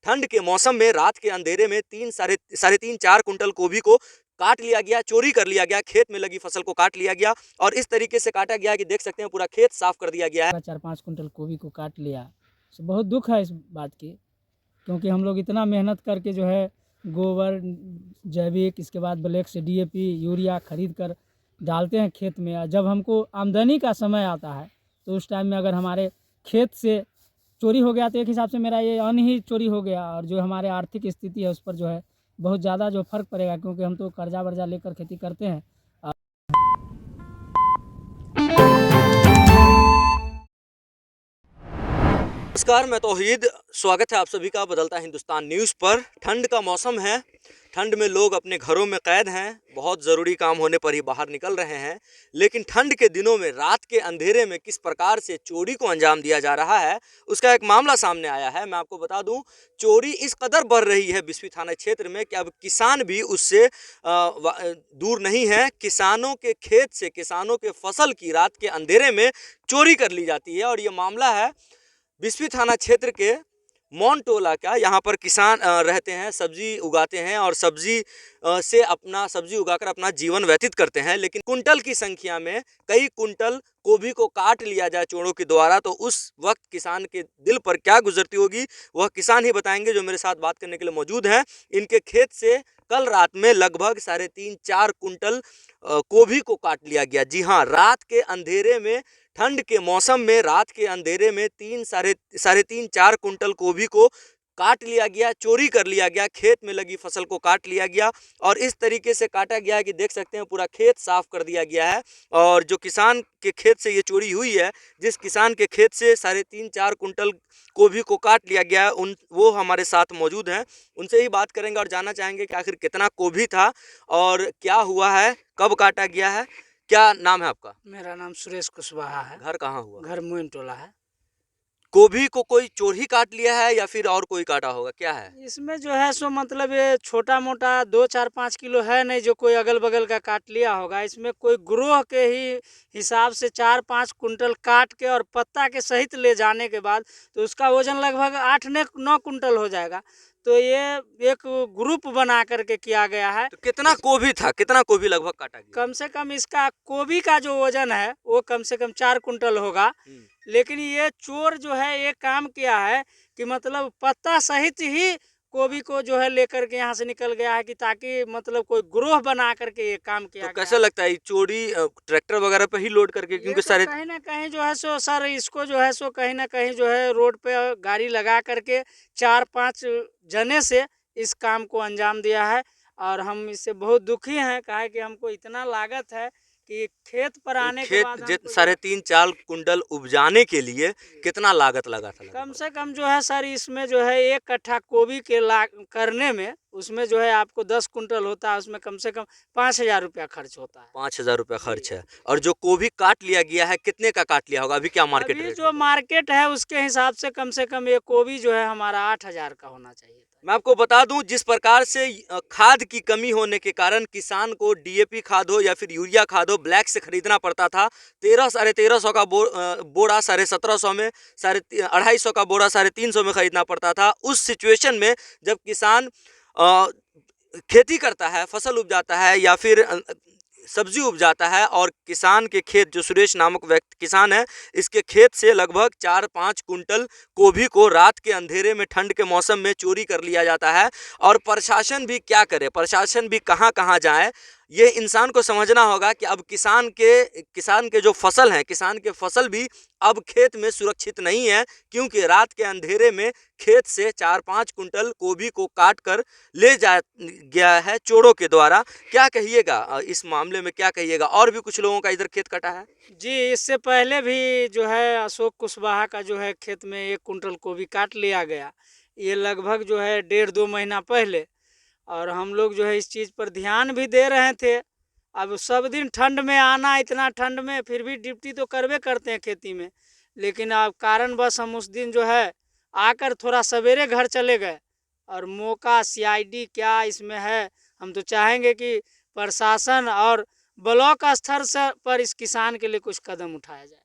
ठंड के मौसम में रात के अंधेरे में साढ़े तीन 4 कुंटल गोभी को काट लिया गया, चोरी कर लिया गया, खेत में लगी फसल को काट लिया गया और इस तरीके से काटा गया कि देख सकते हैं पूरा खेत साफ कर दिया गया है। 4-5 कुंटल गोभी को काट लिया, तो बहुत दुख है इस बात की, क्योंकि हम लोग इतना मेहनत करके जो है गोबर, जैविक, इसके बाद ब्लैक से डीएपी, यूरिया खरीद कर डालते हैं खेत में। जब हमको आमदनी का समय आता है तो उस टाइम में अगर हमारे खेत से चोरी हो गया तो एक हिसाब से मेरा ये अन्न ही चोरी हो गया और जो हमारे आर्थिक स्थिति है उस पर जो है बहुत ज़्यादा जो फर्क पड़ेगा, क्योंकि हम तो कर्जा वर्जा लेकर खेती करते हैं। नमस्कार, मैं तौहीद, स्वागत है आप सभी का बदलता हिंदुस्तान न्यूज़ पर। ठंड का मौसम है, ठंड में लोग अपने घरों में कैद हैं, बहुत ज़रूरी काम होने पर ही बाहर निकल रहे हैं। लेकिन ठंड के दिनों में रात के अंधेरे में किस प्रकार से चोरी को अंजाम दिया जा रहा है, उसका एक मामला सामने आया है। मैं आपको बता दूं, चोरी इस कदर बढ़ रही है बिस्फी थाना क्षेत्र में कि अब किसान भी उससे दूर नहीं है। किसानों के खेत से, किसानों के फसल की रात के अंधेरे में चोरी कर ली जाती है। और ये मामला है बिस्फी थाना क्षेत्र के मौन टोला का। यहाँ पर किसान रहते हैं, सब्जी उगाते हैं और सब्जी उगाकर अपना जीवन व्यतीत करते हैं। लेकिन कुंटल की संख्या में कई कुंटल गोभी को काट लिया जाए चोरों के द्वारा, तो उस वक्त किसान के दिल पर क्या गुजरती होगी वह किसान ही बताएंगे, जो मेरे साथ बात करने के लिए मौजूद हैं। इनके खेत से कल रात में लगभग 3.5-4 कुंटल गोभी को काट लिया गया। जी हाँ, रात के अंधेरे में, ठंड के मौसम में रात के अंधेरे में साढ़े तीन 4 कुंटल गोभी को काट लिया गया, चोरी कर लिया गया, खेत में लगी फसल को काट लिया गया और इस तरीके से काटा गया है कि देख सकते हैं पूरा खेत साफ कर दिया गया है। और जो किसान के खेत से ये चोरी हुई है, जिस किसान के खेत से 3.5-4 कुंटल गोभी को काट लिया गया है, वो हमारे साथ मौजूद हैं। उनसे ही बात करेंगे और जानना चाहेंगे कि आखिर कितना गोभी था और क्या हुआ है, कब काटा गया है। क्या नाम है आपका? मेरा नाम सुरेश कुशवाहा है। घर कहाँ हुआ? घर मोइन टोला है। गोभी को कोई चोर ही काट लिया है या फिर और कोई काटा होगा, क्या है? इसमें जो है सो मतलब ये छोटा मोटा 2-4-5 किलो है नहीं जो कोई अगल बगल का काट लिया होगा। इसमें कोई ग्रोह के ही हिसाब से 4-5 कुंटल काट के और पत्ता के सहित ले जाने के बाद तो उसका वजन लगभग 8-9 कुंटल हो जाएगा। तो ये एक ग्रुप बना करके किया गया है। तो कितना गोभी था, कितना गोभी लगभग काटा गया? कम से कम इसका गोभी का जो वजन है वो कम से कम 4 कुंटल होगा। लेकिन ये चोर जो है ये काम किया है कि मतलब पत्ता सहित ही गोभी को जो है लेकर के यहाँ से निकल गया है, कि ताकि मतलब कोई ग्रोह बना करके ये काम किया तो कैसा लगता है चोरी ट्रैक्टर वगैरह पे ही लोड करके, क्योंकि सारे कहीं ना कहीं जो है सो सर इसको जो है सो कहीं ना कहीं जो है रोड पे गाड़ी लगा करके 4-5 जने से इस काम को अंजाम दिया है। और हम इससे बहुत दुखी हैं, कहा कि हमको इतना लागत है कि खेत पर आने के बाद 3.5-4 कुंटल उपजाने के लिए कितना लागत लगा था? कम से कम जो है सर इसमें जो है 1 कट्ठा गोभी के करने में उसमें जो है आपको 10 कुंटल होता है, उसमें कम से कम 5,000 रुपया खर्च होता है। 5,000 रुपया खर्च है। और जो गोभी काट लिया गया है कितने का काट लिया होगा? अभी क्या मार्केट अभी रेट जो मार्केट है उसके हिसाब से कम ये गोभी जो है हमारा 8,000 का होना चाहिए। मैं आपको बता दूं, जिस प्रकार से खाद की कमी होने के कारण किसान को डीएपी खाद हो या फिर यूरिया खाद हो ब्लैक से खरीदना पड़ता था। 1300-1350 का बोरा 1750 में, 250 का बोरा 350 में खरीदना पड़ता था। उस सिचुएशन में जब किसान खेती करता है, फसल उपजाता है या फिर सब्जी उपजाता है, और किसान के खेत, जो सुरेश नामक व्यक्ति किसान है, इसके खेत से लगभग 4-5 कुंटल गोभी को रात के अंधेरे में ठंड के मौसम में चोरी कर लिया जाता है। और प्रशासन भी क्या करे, प्रशासन भी कहां कहां जाए, ये इंसान को समझना होगा कि अब किसान के जो फसल हैं, किसान के फसल भी अब खेत में सुरक्षित नहीं है, क्योंकि रात के अंधेरे में खेत से 4-5 कुंटल गोभी को काट कर ले जा गया है चोरों के द्वारा। क्या कहिएगा इस मामले में, क्या कहिएगा? और भी कुछ लोगों का इधर खेत कटा है जी। इससे पहले भी जो है अशोक कुशवाहा का जो है खेत में 1 कुंटल गोभी काट लिया गया, ये लगभग जो है 1.5-2 महीना पहले। और हम लोग जो है इस चीज़ पर ध्यान भी दे रहे थे। अब सब दिन ठंड में आना, इतना ठंड में फिर भी ड्यूटी तो करवे करते हैं खेती में, लेकिन अब कारणवश हम उस दिन जो है आकर थोड़ा सवेरे घर चले गए। और मौका सीआईडी क्या इसमें है, हम तो चाहेंगे कि प्रशासन और ब्लॉक स्तर से पर इस किसान के लिए कुछ कदम उठाया जाए।